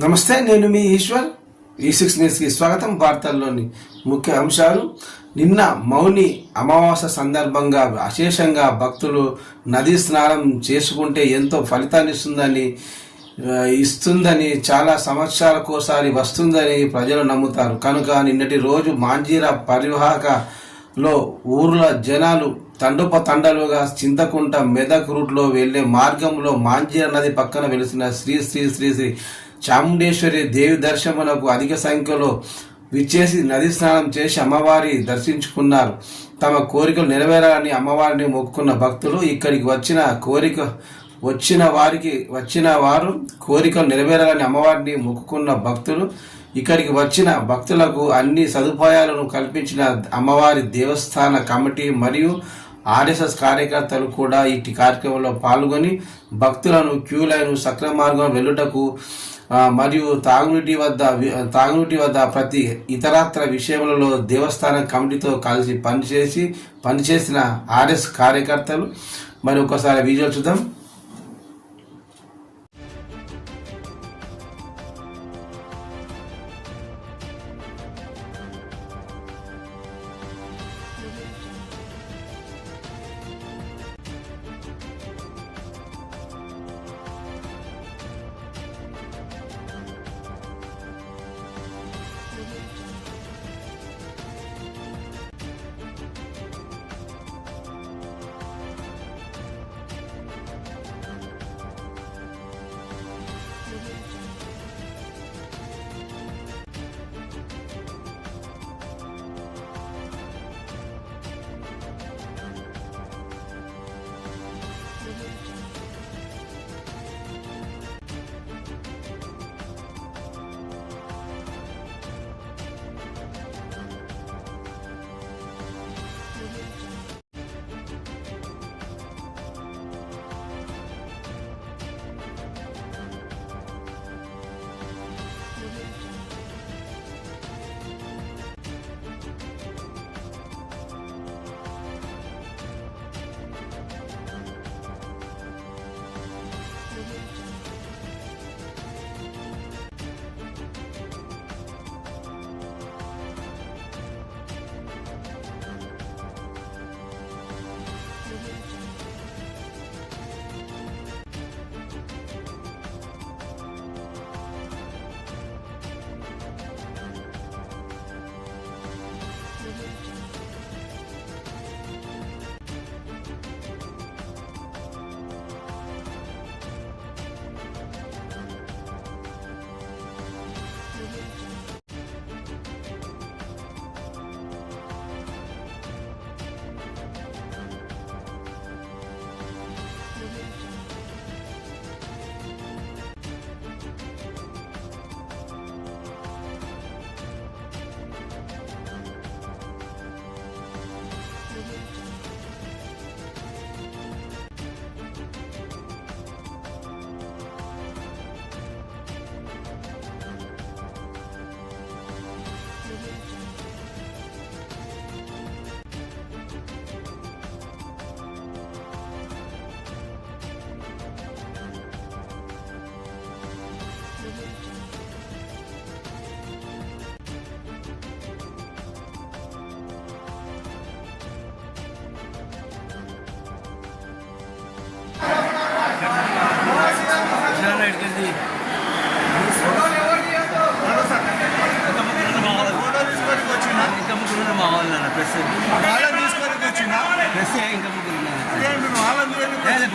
నమస్తే, నేను మీ ఈశ్వర్. E6 న్యూస్కి స్వాగతం. వార్తల్లోని ముఖ్య అంశాలు. నిన్న మౌని అమావాస్య సందర్భంగా అశేషంగా భక్తులు నదీ స్నానం చేసుకుంటే ఎంతో ఫలితాన్ని ఇస్తుందని చాలా సంవత్సరాలకోసారి వస్తుందని ప్రజలు నమ్ముతారు. కనుక నిన్నటి రోజు మాంజీరా పరివాహకలో ఊర్ల జనాలు తండోపతండాలుగా చింతకుంట మెదక్ రూట్లో వెళ్లే మార్గంలో మాంజీరా నది పక్కన వెలిసిన శ్రీ శ్రీ శ్రీ శ్రీ చాముండేశ్వరి దేవి దర్శనమునకు అధిక సంఖ్యలో విచ్చేసి నది స్నానం చేసి అమ్మవారి దర్శించుకున్నారు. తమ కోరికలు నెరవేరాలని అమ్మవారిని మొక్కుకున్న భక్తులు ఇక్కడికి వచ్చిన వారు కోరికలు నెరవేరాలని అమ్మవారిని మొక్కుకున్న భక్తులు ఇక్కడికి వచ్చిన భక్తులకు అన్ని సదుపాయాలను కల్పించిన అమ్మవారి దేవస్థాన కమిటీ మరియు RSS కార్యకర్తలు కూడా ఇట్టి కార్యక్రమంలో పాల్గొని భక్తులను క్యూ లైన్ సక్రమ మార్గం వెళ్ళుటకు మరియు తాగునీటి వద్ద ప్రతి ఇతరత్ర విషయములలో దేవస్థాన కమిటీతో కలిసి పనిచేసిన RS కార్యకర్తలు. మరి ఒకసారి వీడియో చూద్దాం.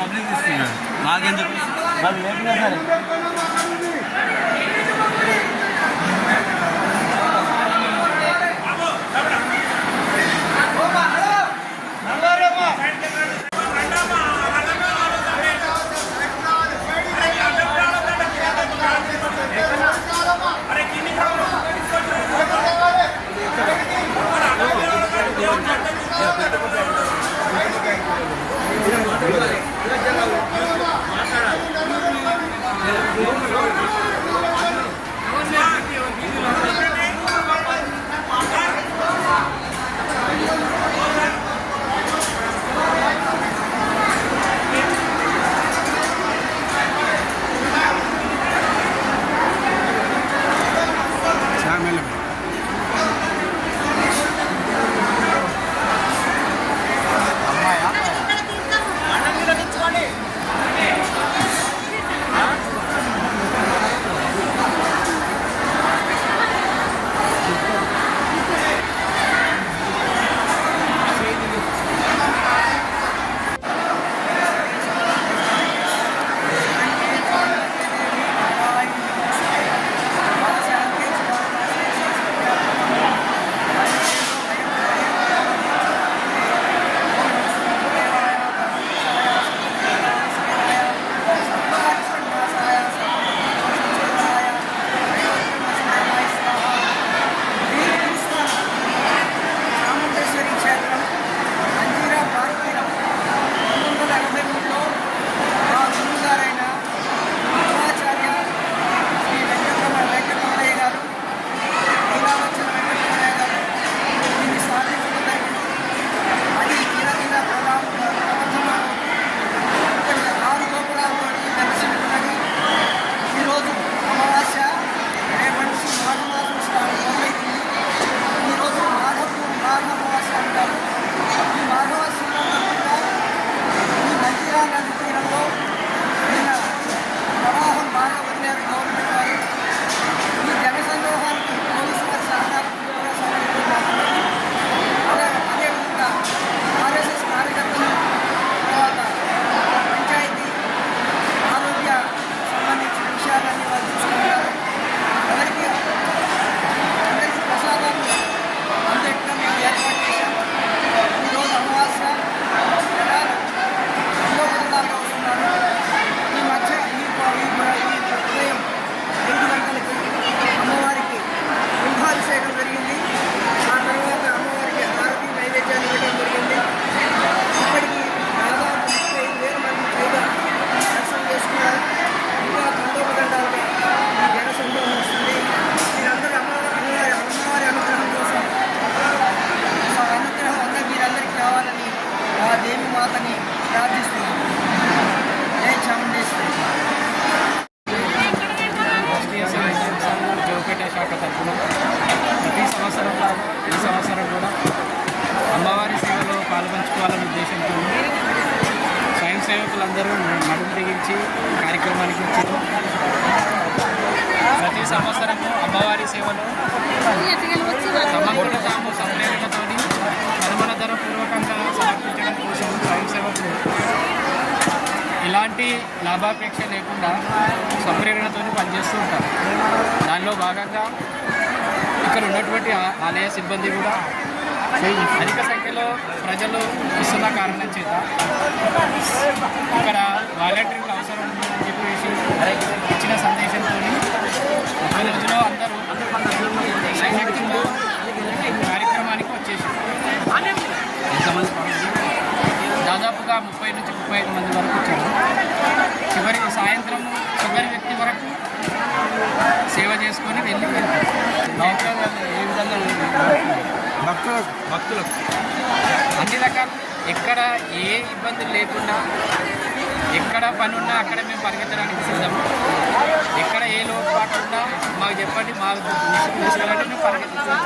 పబ్లిక్ తీసుకున్నాడు నాకెందుకు వాళ్ళు లేకుండా సరే మాట్లాడాలి. మాతని ప్రార్థిస్తున్నాం. జై చాముండేశ్వరి. రాష్ట్రీయ స్వయం జోపేట శాఖ తరఫున ప్రతి సంవత్సరం ఈ సంవత్సరం కూడా అమ్మవారి సేవలో పాల్పంచుకోవాలనే ఉద్దేశంతో స్వయం సేవకులందరూ నడుము బిగించి కార్యక్రమానికి వచ్చారు. ప్రతి సంవత్సరము అమ్మవారి సేవలో తమకు తాము సంప్రేరణతో పూర్వకంగా సమర్పించడం కోసం స్వయం సేవకులు ఎలాంటి లాభాపేక్ష లేకుండా సంప్రేరణతో పనిచేస్తూ ఉంటారు. దానిలో భాగంగా ఇక్కడ ఉన్నటువంటి ఆలయ సిబ్బంది కూడా అధిక సంఖ్యలో ప్రజలు ఇస్తున్న కారణం చేత ఇక్కడ వాలంటీర్లు అవసరం ఉందని చెప్పేసి ఇచ్చిన సందేశంతో ఒక రోజులో అందరూ సైనికంగా కార్యక్రమానికి వచ్చేసారు. దాదాపుగా 30 నుంచి 35 మంది వరకు వచ్చారు. సాయంత్రం చివరి వ్యక్తి వరకు సేవ చేసుకొని వెళ్ళి ఏ విధంగా భక్తులకు అన్ని రకాలు ఎక్కడ ఏ ఇబ్బందులు లేకుండా ఎక్కడ పని ఉన్నా అక్కడ మేము పరిగెత్తడానికి సిద్ధం. ఎక్కడ ఏ లోటుపాటు ఉన్నా మాకు చెప్పండి, మాకు తీసుకెళ్ళండి, మేము పరిగెత్తుతాం.